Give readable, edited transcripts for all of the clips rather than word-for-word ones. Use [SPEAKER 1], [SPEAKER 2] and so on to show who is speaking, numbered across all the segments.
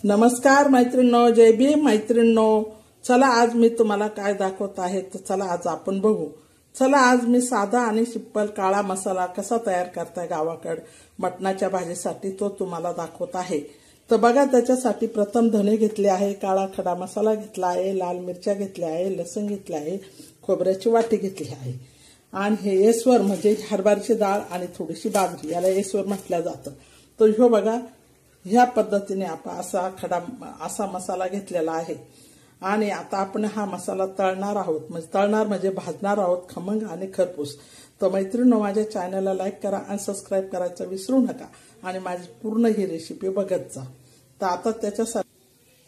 [SPEAKER 1] नमस्कार मैत्रिणींनो, जय भीम मैत्रिणींनो. चला आज मी तुम्हाला काय दाखवत आहे तर चला आज आपण बघू. चला आज मी साधा आणि सिंपल काळा मसाला कसा तयार करताय गावाकडे मटणाच्या भाजीसाठी तो तुम्हाला दाखवत आहे. तर बघा, त्याच्यासाठी प्रथम धणे घेतले आहे, काळा खडा मसाला घेतला आहे, लाल मिरच्या घेतल्या आहे, लसूण घेतले आहे, खोबऱ्याची वाटी घेतली आहे आणि हे येस्वर म्हणजे हरभऱ्याची डाळ आणि थोडीशी बाजरी, याला येस्वर म्हटलं जातं. तर ह्यो बघा, ह्या पद्धतीने आपण असा मसाला घेतलेला आहे आणि आता आपण हा मसाला तळणार आहोत. म्हणजे भाजणार आहोत खमंग आणि खरपूस. तर मैत्रिणींनो, माझ्या चॅनलला लाईक करा आणि सबस्क्राईब करायचं विसरू नका आणि माझी पूर्ण ही रेसिपी बघत जा. तर आता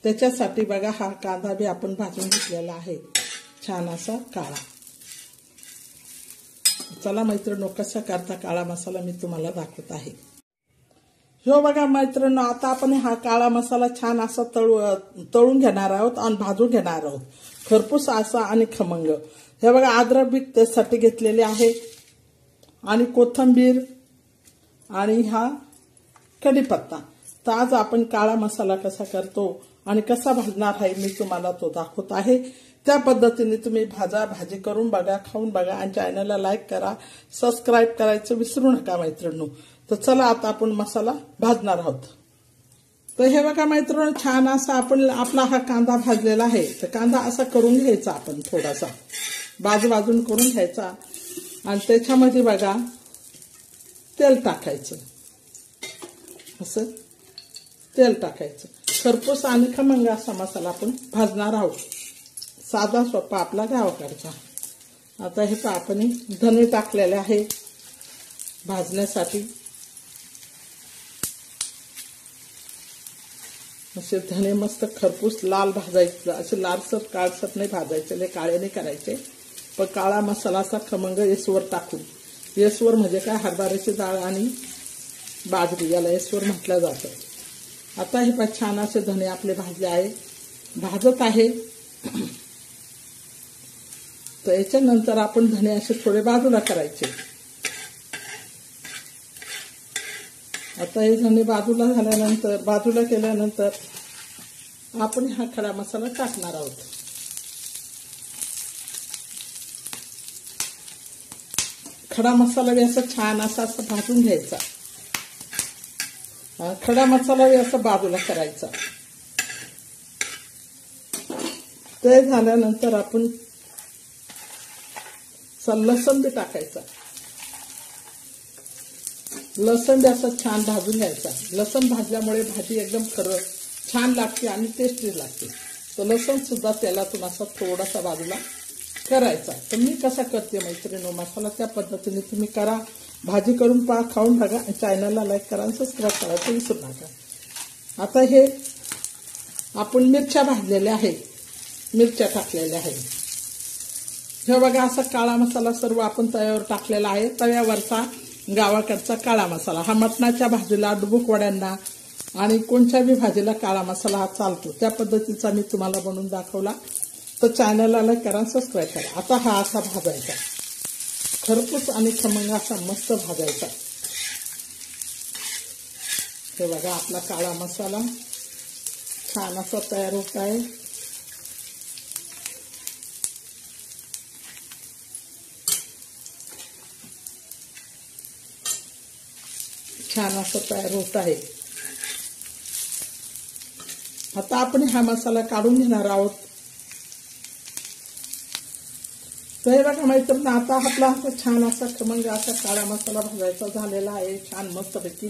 [SPEAKER 1] त्याच्यासाठी बघा, हा कांदा बी आपण भाजून घेतलेला आहे छान असा काळा. चला मैत्रिणींनो, कसा करता काळा मसाला मी तुम्हाला दाखवत आहे. हो बघा मैत्रिणींनो, आता आपण हा काळा मसाला छान असा तळून घेणार आहोत आणि भाजून घेणार आहोत खरपूस असा आणि खमंग. हे बघा, अद्रक बी त्यासाठी घेतलेले आहे आणि कोथिंबीर आणि हा कढीपत्ता. तर आज आपण काळा मसाला कसा करतो आणि कसा भाजणार आहे मी तुम्हाला तो दाखवत आहे. त्या पद्धतीने तुम्ही भाजी करून बघा, खाऊन बघा आणि चॅनलला लाईक करा, सबस्क्राईब करायचं विसरू नका मैत्रिणींनो. तर चला आता आपण मसाला भाजणार आहोत. तर हे बघा मैत्रिणींनो, छान असा आपला हा कांदा भाजलेला आहे. तर कांदा असा करून घ्यायचा, आपण थोडासा बाजून करून घ्यायचा आणि त्याच्यामध्ये बघा तेल टाकायचं. असं तेल टाकायचं. खरपूस आणि खमंग असा मसाला आपण भाजणार आहोत, साधा सोपा आपला गावाकडचा. आता हे आपण धणे टाकलेले आहे भाजण्यासाठी. असे धणे मस्त खरपूस लाल भाजायचे, असे लालसर काळसर नाही भाजायचे, लय काळे नाही करायचे. पण काळा मसाला असा खमंग येस्वर टाकून, येस्वर म्हणजे काय, हरभऱ्याची डाळ आणि बाजरी, याला येस्वर म्हटलं जातं. आता हे छान असे धणे आपले भाजले आहे, भाजत आहे. तर याच्यानंतर आपण धणे असे थोडे बाजूला करायचे. आता हे धणे बाजूला केल्यानंतर आपण हा खडा मसाला टाकणार आहोत. खडा मसाला बी असं छान असा भाजून घ्यायचा. खडा मसाला बी असा बाजूला करायचा. ते झाल्यानंतर आपण लसण बी टाकायचा. लसण बी असं छान भाजून घ्यायचा. लसण भाजल्यामुळे भाजी एकदम छान लागते आणि टेस्टी लागते. तर लसण सुद्धा तेलातून असा थोडासा बाजूला करायचा. तर मी कसा करते मैत्रिणींनो मसाला, त्या पद्धतीने तुम्ही करा. भाजी करून खाऊन बघा. चॅनलला लाईक करा आणि सबस्क्राईब करायचं विसरू नका. आता हे आपण मिरच्या भाजलेल्या आहेत, मिरच्या टाकलेल्या आहेत. हे बघा, असा काळा मसाला सर्व आपण तव्यावर टाकलेला आहे. तव्यावरचा गावाकडचा काळा मसाला हा मटणाच्या भाजीला, डुबुक वड्यांना आणि कोणत्या बी भाजीला काळा मसाला हा चालतो. त्या पद्धतीचा मी तुम्हाला बनवून दाखवला. तर चॅनलला लाईक करा, सबस्क्राईब करा. आता हा असा भाजायचा, खरपूस आणि खमंग असा मस्त भाजायचा. हे बघा, आपला काळा मसाला छान असा तयार होत आहे. छान असं तयार होत आहे. आता आपण हा मसाला काढून घेणार आहोत. तर हे बघा मैत्रिणी, आता आपला छान असा खमंग असा काळा मसाला भाजायचा झालेला आहे छान मस्तपैकी.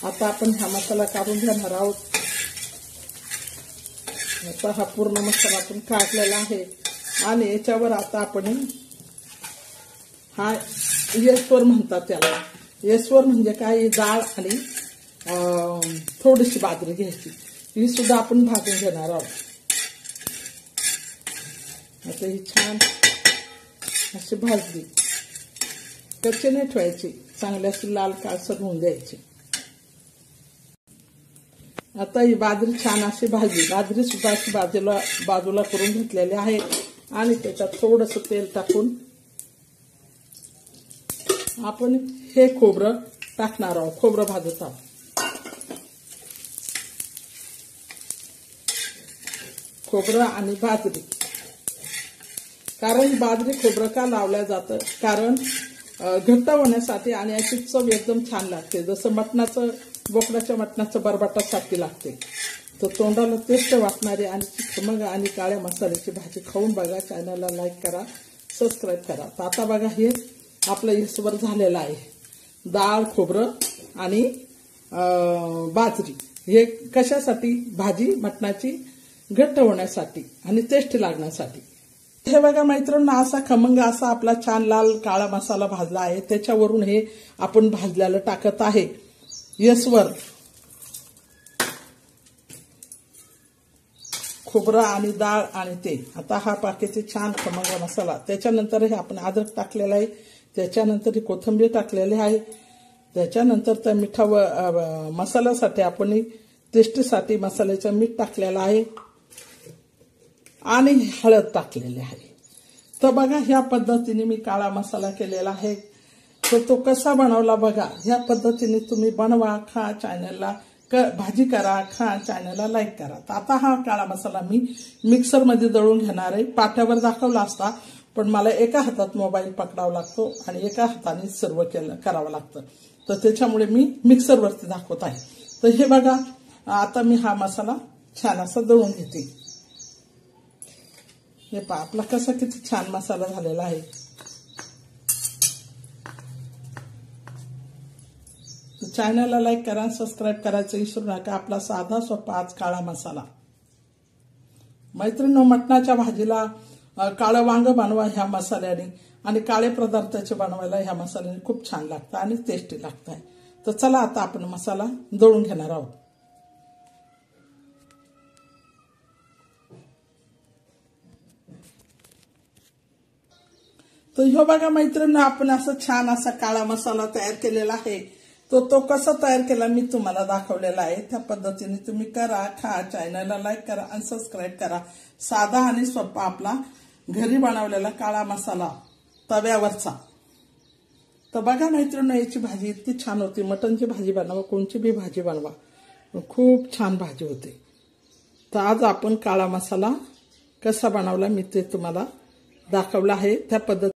[SPEAKER 1] आता आपण हा मसाला काढून घेणार आहोत. आता हा पूर्ण मसाला आपण काढलेला आहे आणि याच्यावर आता आपण हा येस्वर म्हणतात त्याला. येस्वर म्हणजे काय, डाळ आणि थोडीशी बाजरी घ्यायची, ही सुद्धा आपण भाजून घेणार आहोत. आता ही छान अशी भाजली, कच्ची नाही ठेवायची, चांगली अशी लाल काळसर होऊन द्यायची. आता ही बाजरी छान अशी भाजली, बाजरी सुद्धा अशी बाजूला करून घेतलेली आहे आणि त्याच्यात थोडंसं तेल टाकून आपण हे खोबरं टाकणार आहोत. खोबरं भाजत आहोत. खोबरं आणि बाजरी. कारण बाजरी खोबरं का लावलं जातं, कारण घट्ट होण्यासाठी आणि अशी चव एकदम छान लागते. जसं मटणाचं, बोकडाच्या मटणाचं बरबटासारखी लागते. तर तोंडाला टेस्ट वाटणारी आणि खमंग आणि काळ्या मसाल्याची भाजी खाऊन बघा. चॅनलला लाईक करा, सबस्क्राईब करा. तर आता बघा हे आपलं इसवर झालेलं आहे. डाळ, खोबरं आणि बाजरी हे कशासाठी, भाजी मटणाची घट्ट होण्यासाठी आणि टेस्टी लागण्यासाठी. हे बघा मैत्रिणींनो, असा खमंग असा आपला छान लाल काळा मसाला भाजला आहे. त्याच्यावरून हे आपण भाजल्याला टाकत आहे यसवर खोबरं आणि डाळ आणि ते. आता हा पाकेचे छान खमंग मसाला. त्याच्यानंतर हे आपण अद्रक टाकलेलं आहे. त्याच्यानंतर ही कोथिंबीर टाकलेली आहे. त्याच्यानंतर त्या मसाल्यासाठी आपण टेस्टीसाठी मसाल्याचं मीठ टाकलेलं आहे आणि हळद टाकलेली आहे. तर बघा ह्या पद्धतीने मी काळा मसाला केलेला आहे. तर तो कसा बनवला बघा. ह्या पद्धतीने तुम्ही बनवा, खा, चॅनलला भाजी करा, खा, चॅनलला लाईक करा. तर आता हा काळा मसाला मी मिक्सरमध्ये दळून घेणार आहे. पाट्यावर दाखवला असता, पण मला एका हातात मोबाईल पकडावा लागतो आणि एका हाताने सर्व करावं लागतं. तर त्याच्यामुळे मी मिक्सरवरती दाखवत आहे. तर हे बघा आता मी हा मसाला छान असा दळून घेते. हे पहा आपला कसा किती छान मसाला झालेला आहे. चॅनलला लाईक करा, सबस्क्राईब करायचं विसरू नका. आपला साधा सोपा आज काळा मसाला. मैत्रिणींनो, मटणाच्या भाजीला काळं वांग बनवा ह्या मसाल्याने आणि काळे पदार्थाचे बनवायला ह्या मसाल्याने खूप छान लागतं आणि टेस्टी लागतं. तर चला आता आपण मसाला दळून घेणार आहोत. तर ह्यो बघा मैत्रिणींनो, आपण असं छान असा काळा मसाला तयार केलेला आहे. तो कसा तयार केला मी तुम्हाला दाखवलेला आहे. त्या पद्धतीने तुम्ही करा, खा, चॅनलला लाईक करा आणि सबस्क्राईब करा. साधा आणि सोपा आपला घरी बनवलेला काळा मसाला तव्यावरचा. तर बघा मैत्रिणींनो, याची भाजी इतकी छान होती. मटणची भाजी बनवा, कोणची बी भाजी बनवा, खूप छान भाजी होते. तर आज आपण काळा मसाला कसा बनवला मी ते तुम्हाला दाखवला आहे. त्या पद्धतीने